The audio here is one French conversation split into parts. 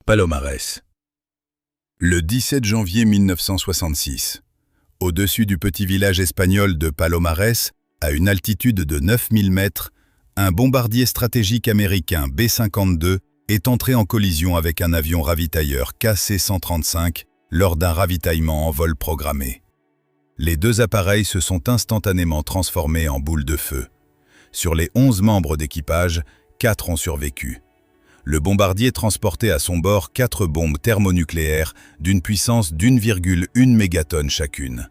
Palomares. Le 17 janvier 1966, au-dessus du petit village espagnol de Palomares, à une altitude de 9000 mètres, un bombardier stratégique américain B-52 est entré en collision avec un avion ravitailleur KC-135 lors d'un ravitaillement en vol programmé. Les deux appareils se sont instantanément transformés en boules de feu. Sur les 11 membres d'équipage, 4 ont survécu. Le bombardier transportait à son bord 4 bombes thermonucléaires d'une puissance d'1,1 mégatonne chacune.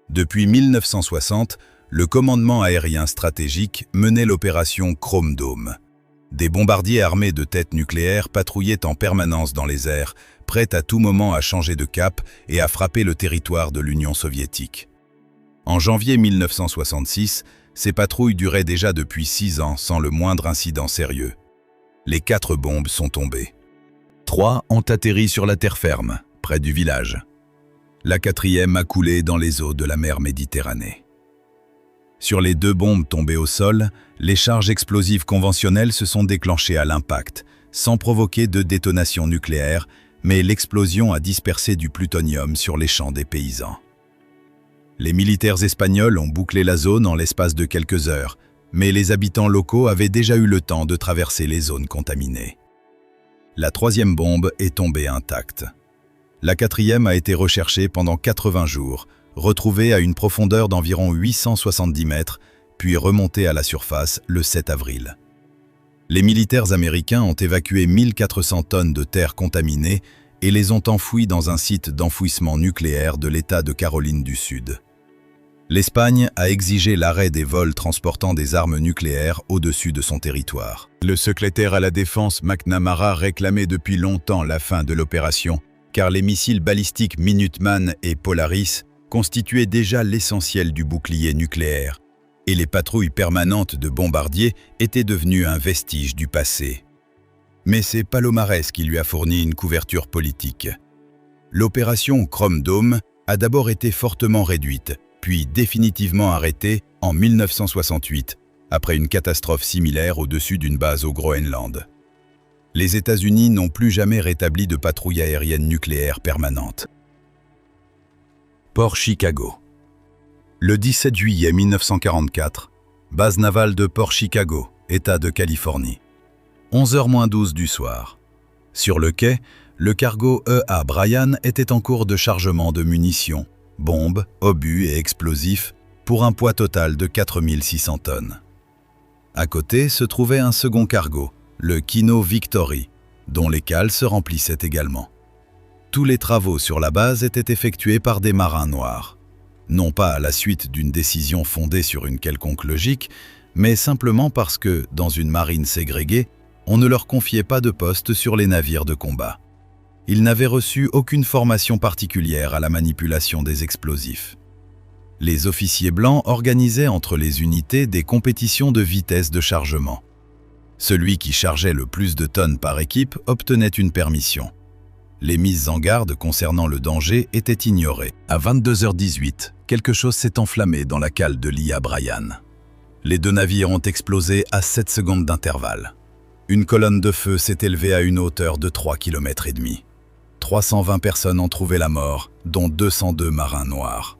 Depuis 1960, le commandement aérien stratégique menait l'opération Chrome Dome. Des bombardiers armés de têtes nucléaires patrouillaient en permanence dans les airs, prêts à tout moment à changer de cap et à frapper le territoire de l'Union soviétique. En janvier 1966, ces patrouilles duraient déjà depuis 6 ans sans le moindre incident sérieux. Les 4 bombes sont tombées. 3 ont atterri sur la terre ferme, près du village. La 4e a coulé dans les eaux de la mer Méditerranée. Sur les 2 bombes tombées au sol, les charges explosives conventionnelles se sont déclenchées à l'impact, sans provoquer de détonation nucléaire, mais l'explosion a dispersé du plutonium sur les champs des paysans. Les militaires espagnols ont bouclé la zone en l'espace de quelques heures, mais les habitants locaux avaient déjà eu le temps de traverser les zones contaminées. La 3e bombe est tombée intacte. La 4e a été recherchée pendant 80 jours, retrouvée à une profondeur d'environ 870 mètres, puis remontée à la surface le 7 avril. Les militaires américains ont évacué 1400 tonnes de terre contaminée et les ont enfouies dans un site d'enfouissement nucléaire de l'État de Caroline du Sud. L'Espagne a exigé l'arrêt des vols transportant des armes nucléaires au-dessus de son territoire. Le secrétaire à la Défense McNamara réclamait depuis longtemps la fin de l'opération, car les missiles balistiques Minuteman et Polaris constituaient déjà l'essentiel du bouclier nucléaire, et les patrouilles permanentes de bombardiers étaient devenues un vestige du passé. Mais c'est Palomares qui lui a fourni une couverture politique. L'opération Chrome Dome a d'abord été fortement réduite, puis définitivement arrêtée en 1968, après une catastrophe similaire au-dessus d'une base au Groenland. Les États-Unis n'ont plus jamais rétabli de patrouille aérienne nucléaire permanente. Port Chicago. Le 17 juillet 1944, base navale de Port Chicago, État de Californie. 11h-12 du soir. Sur le quai, le cargo E.A. Bryan était en cours de chargement de munitions, bombes, obus et explosifs pour un poids total de 4600 tonnes. À côté se trouvait un second cargo, le Kino Victory, dont les cales se remplissaient également. Tous les travaux sur la base étaient effectués par des marins noirs. Non pas à la suite d'une décision fondée sur une quelconque logique, mais simplement parce que, dans une marine ségrégée, on ne leur confiait pas de poste sur les navires de combat. Ils n'avaient reçu aucune formation particulière à la manipulation des explosifs. Les officiers blancs organisaient entre les unités des compétitions de vitesse de chargement. Celui qui chargeait le plus de tonnes par équipe obtenait une permission. Les mises en garde concernant le danger étaient ignorées. À 22h18, quelque chose s'est enflammé dans la cale de l'I.A. Bryan. Les 2 navires ont explosé à 7 secondes d'intervalle. Une colonne de feu s'est élevée à une hauteur de 3,5 km. 320 personnes ont trouvé la mort, dont 202 marins noirs.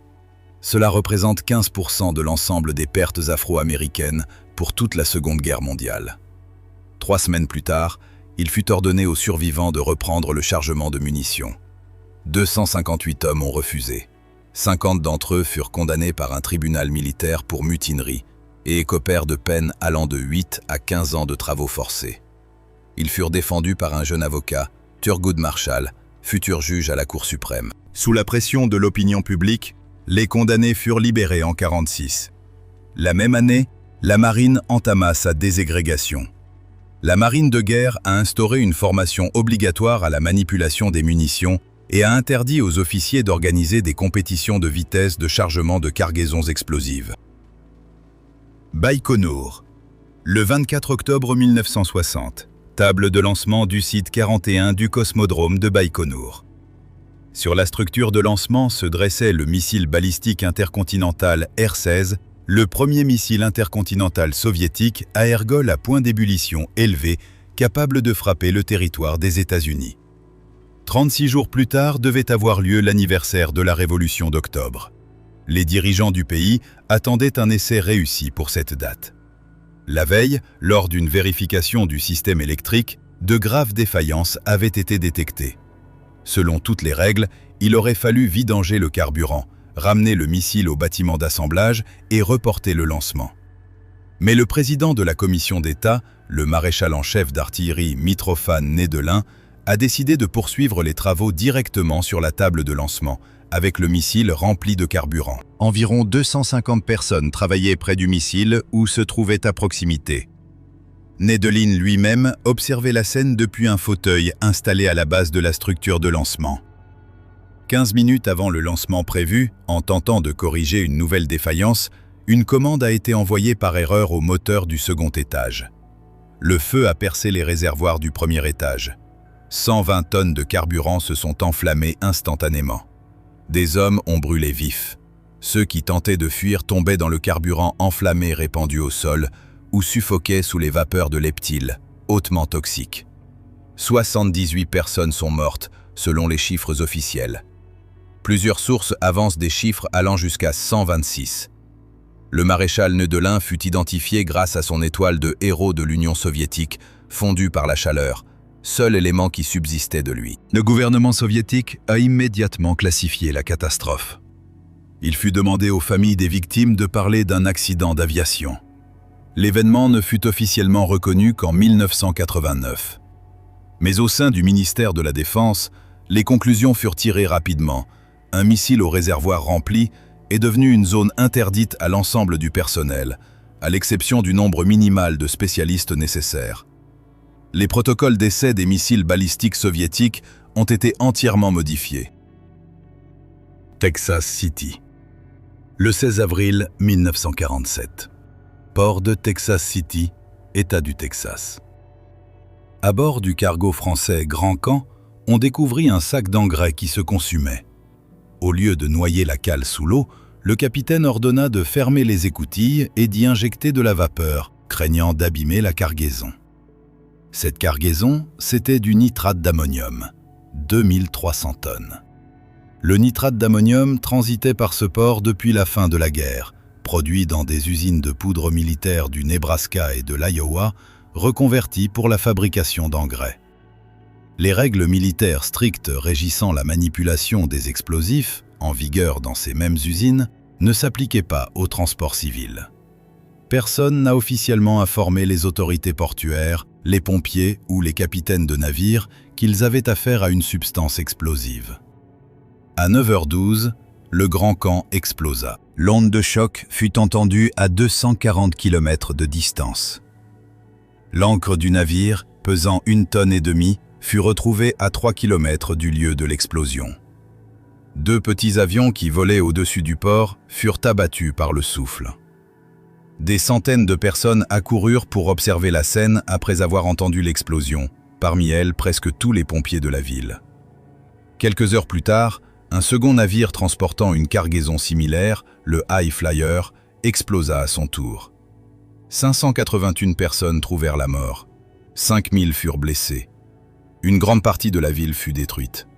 Cela représente 15% de l'ensemble des pertes afro-américaines pour toute la Seconde Guerre mondiale. 3 semaines plus tard, il fut ordonné aux survivants de reprendre le chargement de munitions. 258 hommes ont refusé. 50 d'entre eux furent condamnés par un tribunal militaire pour mutinerie et écopèrent de peines allant de 8 à 15 ans de travaux forcés. Ils furent défendus par un jeune avocat, Thurgood Marshall, futur juge à la Cour suprême. Sous la pression de l'opinion publique, les condamnés furent libérés en 1946. La même année, la marine entama sa déségrégation. La marine de guerre a instauré une formation obligatoire à la manipulation des munitions et a interdit aux officiers d'organiser des compétitions de vitesse de chargement de cargaisons explosives. Baïkonour. Le 24 octobre 1960. Table de lancement du site 41 du cosmodrome de Baïkonour. Sur la structure de lancement se dressait le missile balistique intercontinental R-16, le premier missile intercontinental soviétique à ergol à point d'ébullition élevé capable de frapper le territoire des États-Unis. 36 jours plus tard devait avoir lieu l'anniversaire de la Révolution d'octobre. Les dirigeants du pays attendaient un essai réussi pour cette date. La veille, lors d'une vérification du système électrique, de graves défaillances avaient été détectées. Selon toutes les règles, il aurait fallu vidanger le carburant, ramener le missile au bâtiment d'assemblage et reporter le lancement. Mais le président de la commission d'État, le maréchal en chef d'artillerie Mitrofan Nedelin, a décidé de poursuivre les travaux directement sur la table de lancement, avec le missile rempli de carburant. Environ 250 personnes travaillaient près du missile ou se trouvaient à proximité. Nedelin lui-même observait la scène depuis un fauteuil installé à la base de la structure de lancement. 15 minutes avant le lancement prévu, en tentant de corriger une nouvelle défaillance, une commande a été envoyée par erreur au moteur du second étage. Le feu a percé les réservoirs du premier étage. 120 tonnes de carburant se sont enflammées instantanément. Des hommes ont brûlé vifs. Ceux qui tentaient de fuir tombaient dans le carburant enflammé répandu au sol ou suffoquaient sous les vapeurs de leptyle, hautement toxiques. 78 personnes sont mortes, selon les chiffres officiels. Plusieurs sources avancent des chiffres allant jusqu'à 126. Le maréchal Nedelin fut identifié grâce à son étoile de héros de l'Union soviétique, fondue par la chaleur, seul élément qui subsistait de lui. Le gouvernement soviétique a immédiatement classifié la catastrophe. Il fut demandé aux familles des victimes de parler d'un accident d'aviation. L'événement ne fut officiellement reconnu qu'en 1989. Mais au sein du ministère de la Défense, les conclusions furent tirées rapidement. Un missile au réservoir rempli est devenu une zone interdite à l'ensemble du personnel, à l'exception du nombre minimal de spécialistes nécessaires. Les protocoles d'essai des missiles balistiques soviétiques ont été entièrement modifiés. Texas City. Le 16 avril 1947. Port de Texas City, État du Texas. À bord du cargo français Grand Camp, on découvrit un sac d'engrais qui se consumait. Au lieu de noyer la cale sous l'eau, le capitaine ordonna de fermer les écoutilles et d'y injecter de la vapeur, craignant d'abîmer la cargaison. Cette cargaison, c'était du nitrate d'ammonium, 2300 tonnes. Le nitrate d'ammonium transitait par ce port depuis la fin de la guerre, produit dans des usines de poudre militaire du Nebraska et de l'Iowa, reconverti pour la fabrication d'engrais. Les règles militaires strictes régissant la manipulation des explosifs, en vigueur dans ces mêmes usines, ne s'appliquaient pas au transport civil. Personne n'a officiellement informé les autorités portuaires, les pompiers ou les capitaines de navires qu'ils avaient affaire à une substance explosive. À 9h12, le Grand Camp explosa. L'onde de choc fut entendue à 240 km de distance. L'ancre du navire, pesant 1,5 tonnes, fut retrouvée à 3 km du lieu de l'explosion. 2 petits avions qui volaient au-dessus du port furent abattus par le souffle. Des centaines de personnes accoururent pour observer la scène après avoir entendu l'explosion, parmi elles presque tous les pompiers de la ville. Quelques heures plus tard, un second navire transportant une cargaison similaire, le High Flyer, explosa à son tour. 581 personnes trouvèrent la mort. 5000 furent blessés. Une grande partie de la ville fut détruite.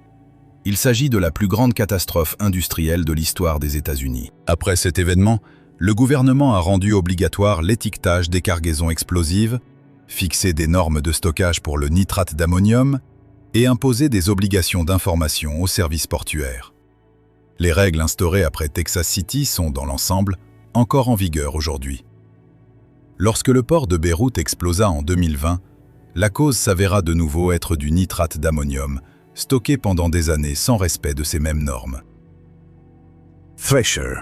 Il s'agit de la plus grande catastrophe industrielle de l'histoire des États-Unis. Après cet événement, le gouvernement a rendu obligatoire l'étiquetage des cargaisons explosives, fixé des normes de stockage pour le nitrate d'ammonium et imposé des obligations d'information aux services portuaires. Les règles instaurées après Texas City sont, dans l'ensemble, encore en vigueur aujourd'hui. Lorsque le port de Beyrouth explosa en 2020, la cause s'avéra de nouveau être du nitrate d'ammonium, stocké pendant des années sans respect de ces mêmes normes. Thresher.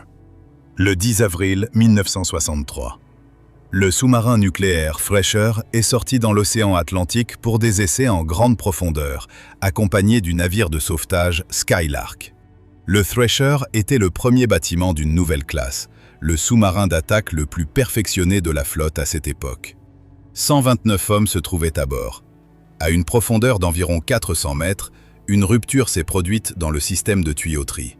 Le 10 avril 1963. Le sous-marin nucléaire Thresher est sorti dans l'océan Atlantique pour des essais en grande profondeur, accompagné du navire de sauvetage Skylark. Le Thresher était le premier bâtiment d'une nouvelle classe, le sous-marin d'attaque le plus perfectionné de la flotte à cette époque. 129 hommes se trouvaient à bord. À une profondeur d'environ 400 mètres, une rupture s'est produite dans le système de tuyauterie.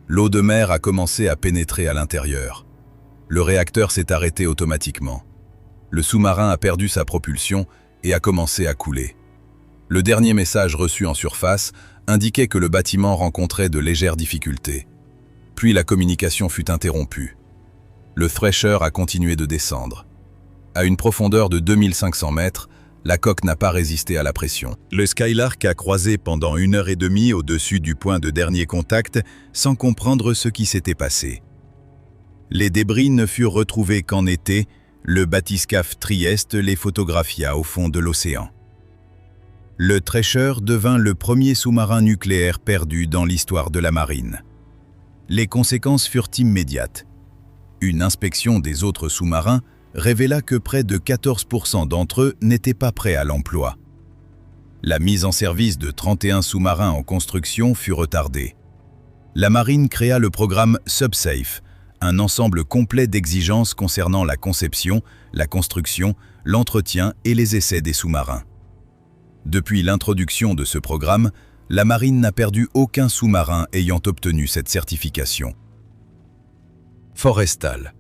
L'eau de mer a commencé à pénétrer à l'intérieur. Le réacteur s'est arrêté automatiquement. Le sous-marin a perdu sa propulsion et a commencé à couler. Le dernier message reçu en surface indiquait que le bâtiment rencontrait de légères difficultés. Puis la communication fut interrompue. Le Thresher a continué de descendre. À une profondeur de 2500 mètres, la coque n'a pas résisté à la pression. Le Skylark a croisé pendant 1h30 au-dessus du point de dernier contact sans comprendre ce qui s'était passé. Les débris ne furent retrouvés qu'en été, le bathyscaphe Trieste les photographia au fond de l'océan. Le Thresher devint le premier sous-marin nucléaire perdu dans l'histoire de la marine. Les conséquences furent immédiates. Une inspection des autres sous-marins révéla que près de 14% d'entre eux n'étaient pas prêts à l'emploi. La mise en service de 31 sous-marins en construction fut retardée. La marine créa le programme SubSafe, un ensemble complet d'exigences concernant la conception, la construction, l'entretien et les essais des sous-marins. Depuis l'introduction de ce programme, la marine n'a perdu aucun sous-marin ayant obtenu cette certification. Forrestal.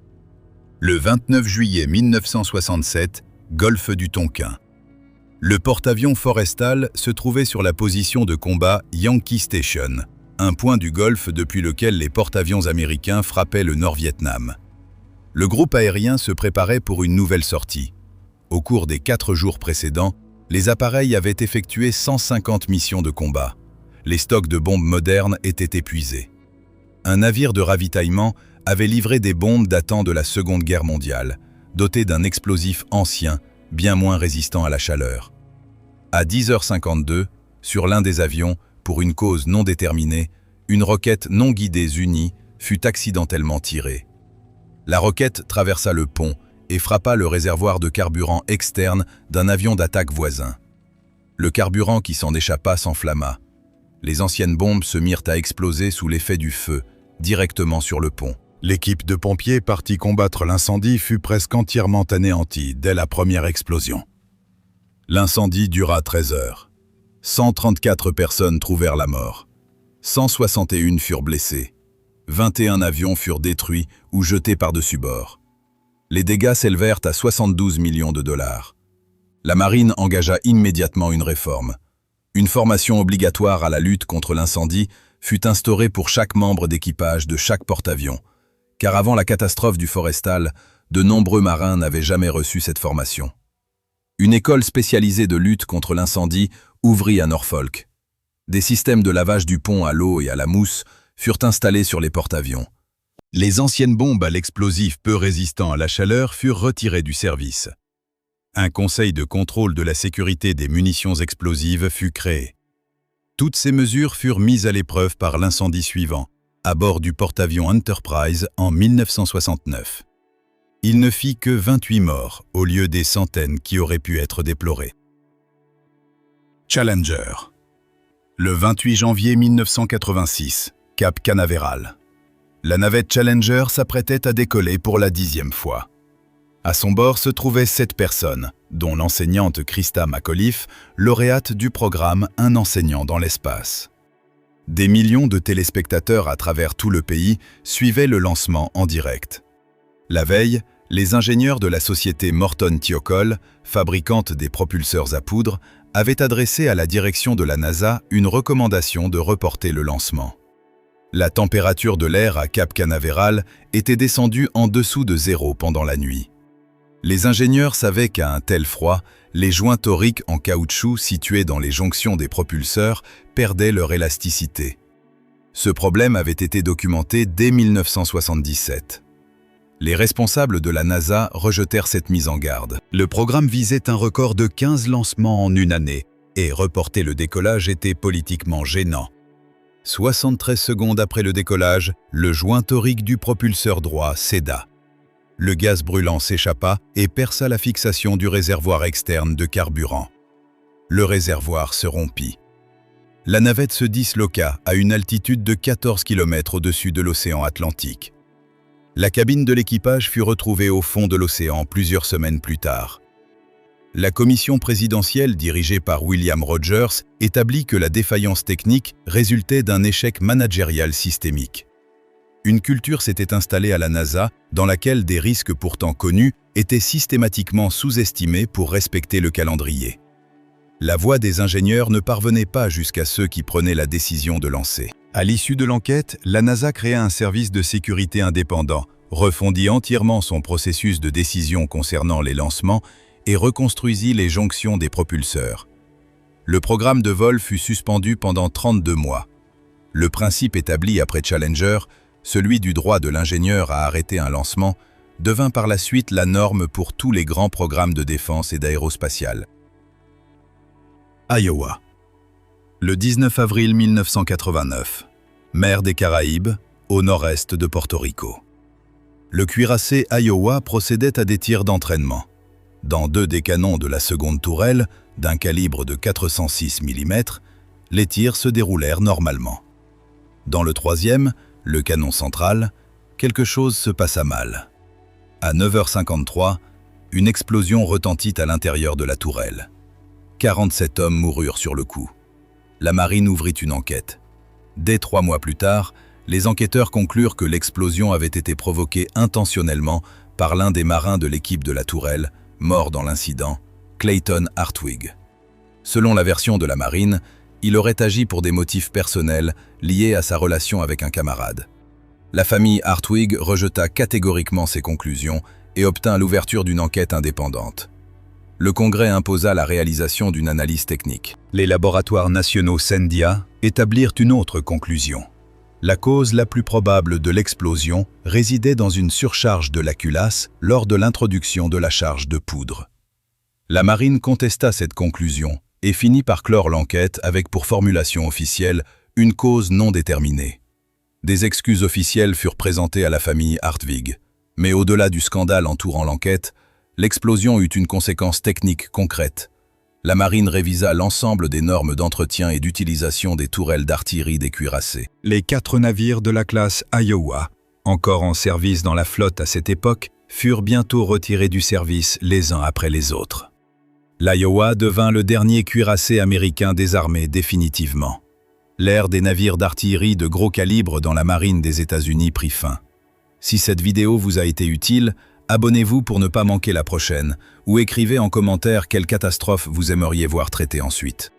Le 29 juillet 1967, golfe du Tonkin. Le porte-avions Forrestal se trouvait sur la position de combat Yankee Station, un point du golfe depuis lequel les porte-avions américains frappaient le Nord-Vietnam. Le groupe aérien se préparait pour une nouvelle sortie. Au cours des 4 jours précédents, les appareils avaient effectué 150 missions de combat. Les stocks de bombes modernes étaient épuisés. Un navire de ravitaillement avait livré des bombes datant de la Seconde Guerre mondiale, dotées d'un explosif ancien, bien moins résistant à la chaleur. À 10h52, sur l'un des avions, pour une cause non déterminée, une roquette non guidée unie fut accidentellement tirée. La roquette traversa le pont et frappa le réservoir de carburant externe d'un avion d'attaque voisin. Le carburant qui s'en échappa s'enflamma. Les anciennes bombes se mirent à exploser sous l'effet du feu, directement sur le pont. L'équipe de pompiers partie combattre l'incendie fut presque entièrement anéantie dès la première explosion. L'incendie dura 13 heures. 134 personnes trouvèrent la mort. 161 furent blessées. 21 avions furent détruits ou jetés par-dessus bord. Les dégâts s'élevèrent à 72 millions de dollars. La marine engagea immédiatement une réforme. Une formation obligatoire à la lutte contre l'incendie fut instaurée pour chaque membre d'équipage de chaque porte-avions, car avant la catastrophe du Forrestal, de nombreux marins n'avaient jamais reçu cette formation. Une école spécialisée de lutte contre l'incendie ouvrit à Norfolk. Des systèmes de lavage du pont à l'eau et à la mousse furent installés sur les porte-avions. Les anciennes bombes à l'explosif peu résistant à la chaleur furent retirées du service. Un conseil de contrôle de la sécurité des munitions explosives fut créé. Toutes ces mesures furent mises à l'épreuve par l'incendie suivant, à bord du porte-avions Enterprise en 1969. Il ne fit que 28 morts, au lieu des centaines qui auraient pu être déplorées. Challenger. Le 28 janvier 1986, Cap Canaveral. La navette Challenger s'apprêtait à décoller pour la 10e fois. À son bord se trouvaient 7 personnes, dont l'enseignante Christa McAuliffe, lauréate du programme Un enseignant dans l'espace. Des millions de téléspectateurs à travers tout le pays suivaient le lancement en direct. La veille, les ingénieurs de la société Morton Thiokol, fabricante des propulseurs à poudre, avaient adressé à la direction de la NASA une recommandation de reporter le lancement. La température de l'air à Cap Canaveral était descendue en dessous de 0 pendant la nuit. Les ingénieurs savaient qu'à un tel froid, les joints toriques en caoutchouc situés dans les jonctions des propulseurs perdaient leur élasticité. Ce problème avait été documenté dès 1977. Les responsables de la NASA rejetèrent cette mise en garde. Le programme visait un record de 15 lancements en une année, et reporter le décollage était politiquement gênant. 73 secondes après le décollage, le joint torique du propulseur droit céda. Le gaz brûlant s'échappa et perça la fixation du réservoir externe de carburant. Le réservoir se rompit. La navette se disloqua à une altitude de 14 km au-dessus de l'océan Atlantique. La cabine de l'équipage fut retrouvée au fond de l'océan plusieurs semaines plus tard. La commission présidentielle dirigée par William Rogers établit que la défaillance technique résultait d'un échec managérial systémique. Une culture s'était installée à la NASA dans laquelle des risques pourtant connus étaient systématiquement sous-estimés pour respecter le calendrier. La voix des ingénieurs ne parvenait pas jusqu'à ceux qui prenaient la décision de lancer. À l'issue de l'enquête, la NASA créa un service de sécurité indépendant, refondit entièrement son processus de décision concernant les lancements et reconstruisit les jonctions des propulseurs. Le programme de vol fut suspendu pendant 32 mois. Le principe établi après Challenger, celui du droit de l'ingénieur à arrêter un lancement, devint par la suite la norme pour tous les grands programmes de défense et d'aérospatiale. Iowa. Le 19 avril 1989. Mer des Caraïbes, au nord-est de Porto Rico. Le cuirassé Iowa procédait à des tirs d'entraînement. Dans 2 des canons de la seconde tourelle, d'un calibre de 406 mm, les tirs se déroulèrent normalement. Dans le 3e, le canon central, quelque chose se passa mal. À 9h53, une explosion retentit à l'intérieur de la tourelle. 47 hommes moururent sur le coup. La marine ouvrit une enquête. Dès 3 mois plus tard, les enquêteurs conclurent que l'explosion avait été provoquée intentionnellement par l'un des marins de l'équipe de la tourelle, mort dans l'incident, Clayton Hartwig. Selon la version de la marine, il aurait agi pour des motifs personnels liés à sa relation avec un camarade. La famille Hartwig rejeta catégoriquement ces conclusions et obtint l'ouverture d'une enquête indépendante. Le Congrès imposa la réalisation d'une analyse technique. Les laboratoires nationaux Sendia établirent une autre conclusion. La cause la plus probable de l'explosion résidait dans une surcharge de la culasse lors de l'introduction de la charge de poudre. La marine contesta cette conclusion et finit par clore l'enquête avec pour formulation officielle une cause non déterminée. Des excuses officielles furent présentées à la famille Hartwig, mais au-delà du scandale entourant l'enquête, l'explosion eut une conséquence technique concrète. La marine révisa l'ensemble des normes d'entretien et d'utilisation des tourelles d'artillerie des cuirassés. Les 4 navires de la classe Iowa, encore en service dans la flotte à cette époque, furent bientôt retirés du service les uns après les autres. L'Iowa devint le dernier cuirassé américain désarmé définitivement. L'ère des navires d'artillerie de gros calibre dans la marine des États-Unis prit fin. Si cette vidéo vous a été utile, abonnez-vous pour ne pas manquer la prochaine, ou écrivez en commentaire quelle catastrophe vous aimeriez voir traitée ensuite.